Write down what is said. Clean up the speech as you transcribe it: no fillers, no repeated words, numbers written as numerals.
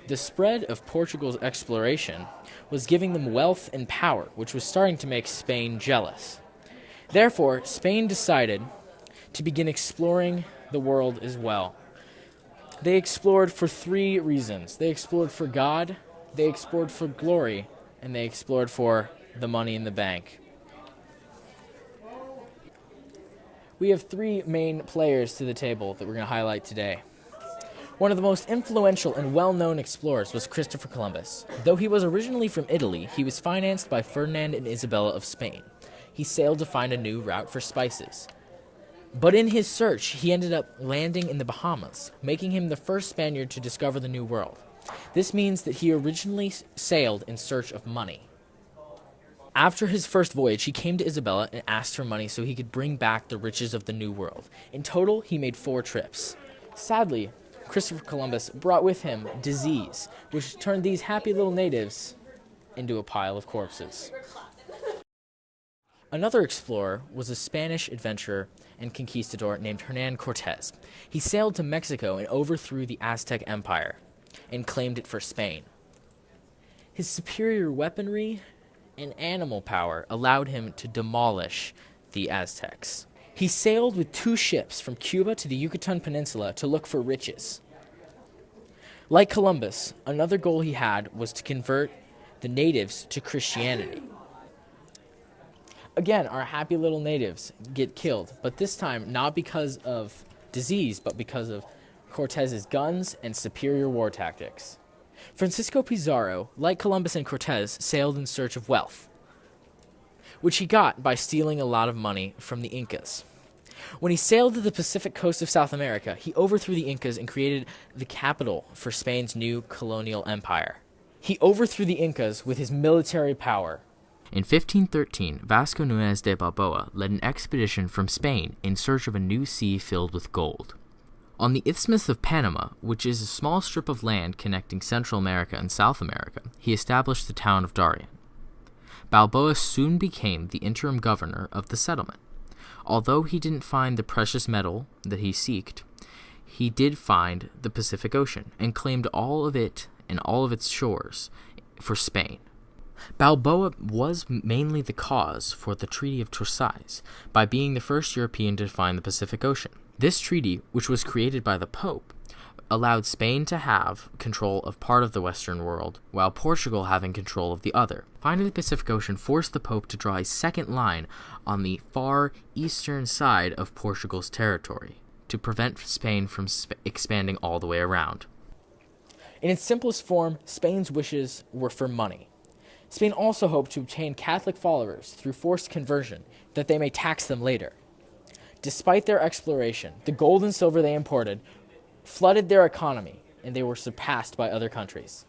The spread of Portugal's exploration was giving them wealth and power, which was starting to make Spain jealous. Therefore, Spain decided to begin exploring the world as well. They explored for three reasons. They explored for God, they explored for glory, and they explored for the money in the bank. We have three main players to the table that we're going to highlight today. One of the most influential and well-known explorers was Christopher Columbus. Though he was originally from Italy, he was financed by Ferdinand and Isabella of Spain. He sailed to find a new route for spices. But in his search, he ended up landing in the Bahamas, making him the first Spaniard to discover the New World. This means that he originally sailed in search of money. After his first voyage, he came to Isabella and asked for money so he could bring back the riches of the New World. In total, he made 4 trips. Sadly, Christopher Columbus brought with him disease, which turned these happy little natives into a pile of corpses. Another explorer was a Spanish adventurer and conquistador named Hernan Cortez. He sailed to Mexico and overthrew the Aztec Empire and claimed it for Spain. His superior weaponry and animal power allowed him to demolish the Aztecs. He sailed with 2 ships from Cuba to the Yucatan Peninsula to look for riches. Like Columbus, another goal he had was to convert the natives to Christianity. Again, our happy little natives get killed, but this time not because of disease, but because of Cortez's guns and superior war tactics. Francisco Pizarro, like Columbus and Cortez, sailed in search of wealth, which he got by stealing a lot of money from the Incas. When he sailed to the Pacific coast of South America, he overthrew the Incas and created the capital for Spain's new colonial empire. He overthrew the Incas with his military power. In 1513, Vasco Núñez de Balboa led an expedition from Spain in search of a new sea filled with gold. On the Isthmus of Panama, which is a small strip of land connecting Central America and South America, he established the town of Darien. Balboa soon became the interim governor of the settlement. Although he didn't find the precious metal that he sought, he did find the Pacific Ocean and claimed all of it and all of its shores for Spain. Balboa was mainly the cause for the Treaty of Tordesillas by being the first European to find the Pacific Ocean. This treaty, which was created by the Pope, allowed Spain to have control of part of the Western world, while Portugal having control of the other. Finding the Pacific Ocean forced the Pope to draw a second line on the far eastern side of Portugal's territory to prevent Spain from expanding all the way around. In its simplest form, Spain's wishes were for money. Spain also hoped to obtain Catholic followers through forced conversion, that they may tax them later. Despite their exploration, the gold and silver they imported flooded their economy, and they were surpassed by other countries.